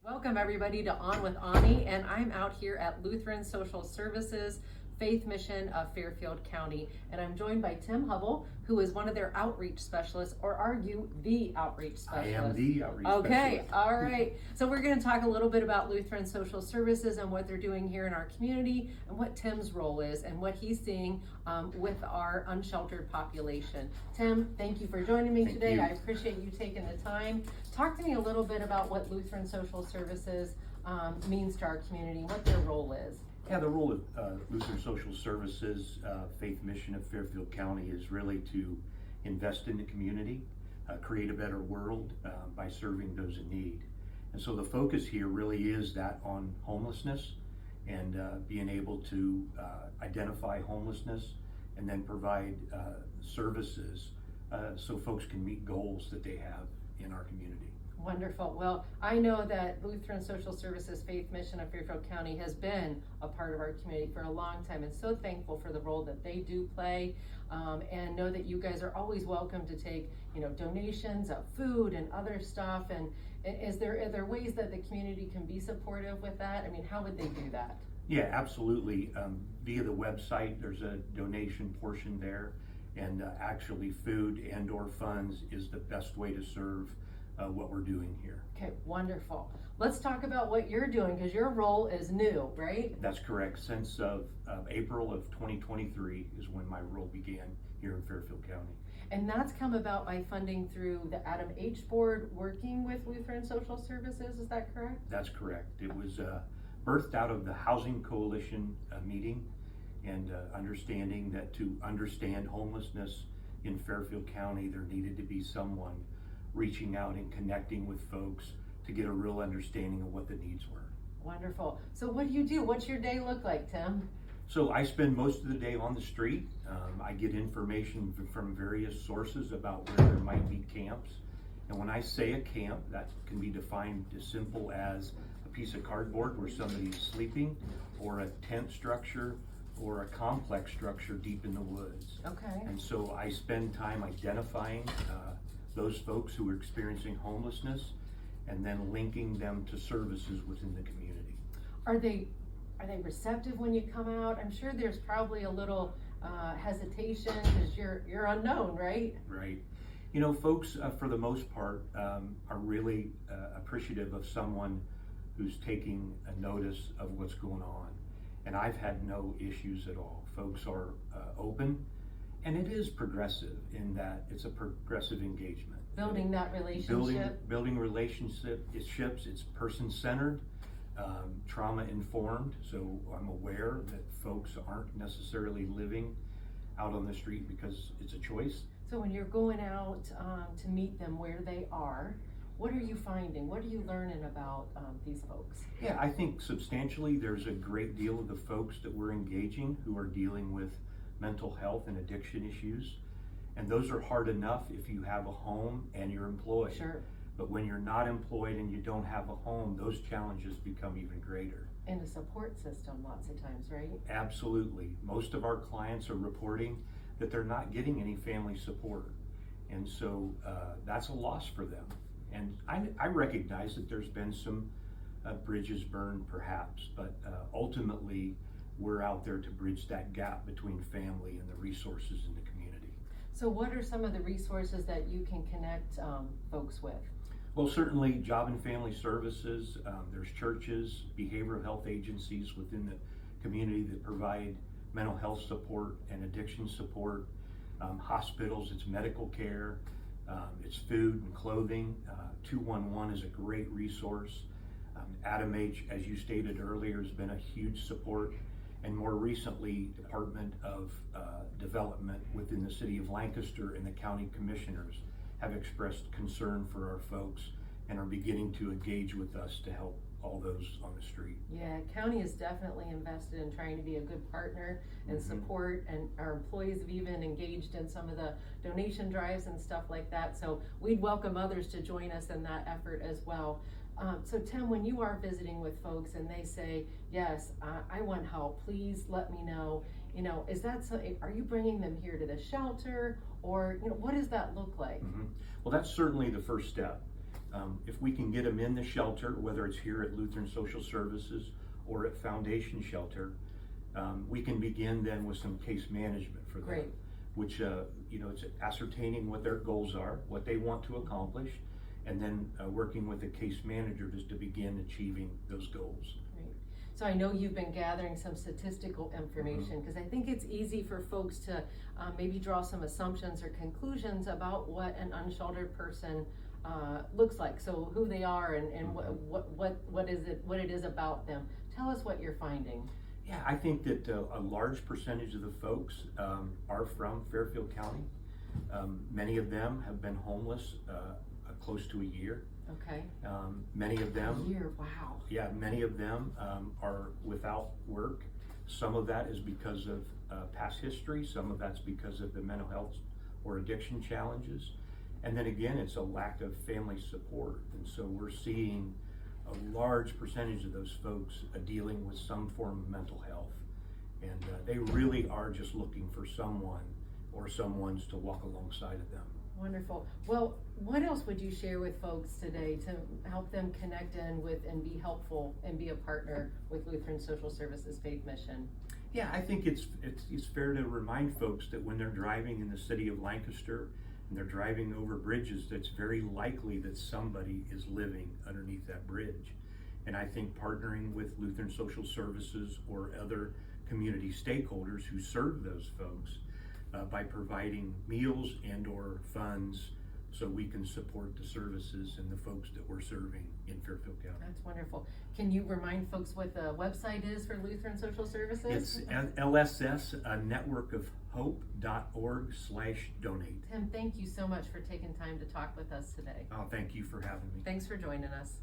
Welcome everybody to On with Aunie, and I'm out here at Lutheran Social Services Faith Mission of Fairfield County, and I'm joined by Tim Hubbell, who is one of their outreach specialists, or are you the outreach specialist? I am the outreach specialist. Okay, all right. So we're going to talk a little bit about Lutheran Social Services and what they're doing here in our community, and what Tim's role is, and what he's seeing with our unsheltered population. Tim, thank you for joining me today. I appreciate you taking the time. Talk to me a little bit about what Lutheran Social Services means to our community, what their role is. Yeah, the role of Lutheran Social Services Faith Mission of Fairfield County is really to invest in the community, create a better world by serving those in need. And so the focus here really is that on homelessness and being able to identify homelessness and then provide services so folks can meet goals that they have in our community. Wonderful. Well, I know that Lutheran Social Services Faith Mission of Fairfield County has been a part of our community for a long time, and so thankful for the role that they do play, and know that you guys are always welcome to take, donations of food and other stuff. And are there ways that the community can be supportive with that? I mean, how would they do that? Yeah, absolutely. Via the website, there's a donation portion there, and actually food and or funds is the best way to serve what we're doing here. Okay, wonderful. Let's talk about what you're doing, because your role is new, right? That's correct. Since April of 2023 is when my role began here in Fairfield County. And that's come about by funding through the Adam H. Board working with Lutheran Social Services, is that correct? That's correct. It was birthed out of the Housing Coalition meeting and understanding that to understand homelessness in Fairfield County, there needed to be someone reaching out and connecting with folks to get a real understanding of what the needs were. Wonderful. So what do you do? What's your day look like, Tim? So I spend most of the day on the street. I get information from various sources about where there might be camps. And when I say a camp, that can be defined as simple as a piece of cardboard where somebody's sleeping, or a tent structure, or a complex structure deep in the woods. Okay. And so I spend time identifying those folks who are experiencing homelessness and then linking them to services within the community. Are they receptive when you come out? I'm sure there's probably a little hesitation because you're unknown, right? Right. Folks for the most part are really appreciative of someone who's taking a notice of what's going on. And I've had no issues at all. Folks are open. And it is progressive in that it's a progressive engagement. Building that relationship. Building relationships. It's person-centered, trauma-informed. So I'm aware that folks aren't necessarily living out on the street because it's a choice. So when you're going out to meet them where they are, what are you finding? What are you learning about these folks? Yeah, I think substantially there's a great deal of the folks that we're engaging who are dealing with mental health and addiction issues, and those are hard enough if you have a home and you're employed. Sure. But when you're not employed and you don't have a home, those challenges become even greater. And a support system lots of times, right? Absolutely. Most of our clients are reporting that they're not getting any family support, and so that's a loss for them. And I recognize that there's been some bridges burned perhaps, but ultimately we're out there to bridge that gap between family and the resources in the community. So what are some of the resources that you can connect folks with? Well, certainly Job and Family Services, there's churches, behavioral health agencies within the community that provide mental health support and addiction support, hospitals, it's medical care, it's food and clothing. 211 is a great resource. Adam H., as you stated earlier, has been a huge support. And more recently, Department of Development within the City of Lancaster and the County Commissioners have expressed concern for our folks and are beginning to engage with us to help all those on the street. Yeah, county is definitely invested in trying to be a good partner and support, and our employees have even engaged in some of the donation drives and stuff like that. So we'd welcome others to join us in that effort as well. So Tim, when you are visiting with folks and they say, yes, I want help, please let me know, is that so, are you bringing them here to the shelter, or what does that look like? Well, that's certainly the first step. If we can get them in the shelter, whether it's here at Lutheran Social Services or at Foundation Shelter, we can begin then with some case management for them. Great. Which, it's ascertaining what their goals are, what they want to accomplish, and then working with the case manager just to begin achieving those goals. Great. So I know you've been gathering some statistical information, because I think it's easy for folks to maybe draw some assumptions or conclusions about what an unsheltered person looks like. So who they are and what it is about them. Tell us what you're finding. Yeah, I think that a large percentage of the folks are from Fairfield County. Many of them have been homeless close to a year. Okay. Many of them. A year, wow. Yeah, many of them are without work. Some of that is because of past history. Some of that's because of the mental health or addiction challenges. And then again, it's a lack of family support. And so we're seeing a large percentage of those folks dealing with some form of mental health. And they really are just looking for someone or someone's to walk alongside of them. Wonderful. Well, what else would you share with folks today to help them connect in with and be helpful and be a partner with Lutheran Social Services Faith Mission? Yeah, I think it's fair to remind folks that when they're driving in the city of Lancaster and they're driving over bridges, it's very likely that somebody is living underneath that bridge. And I think partnering with Lutheran Social Services or other community stakeholders who serve those folks by providing meals and or funds so we can support the services and the folks that we're serving in Fairfield County. That's wonderful. Can you remind folks what the website is for Lutheran Social Services? It's lssnetworkofhope.org/donate. Tim, thank you so much for taking time to talk with us today. Oh, thank you for having me. Thanks for joining us.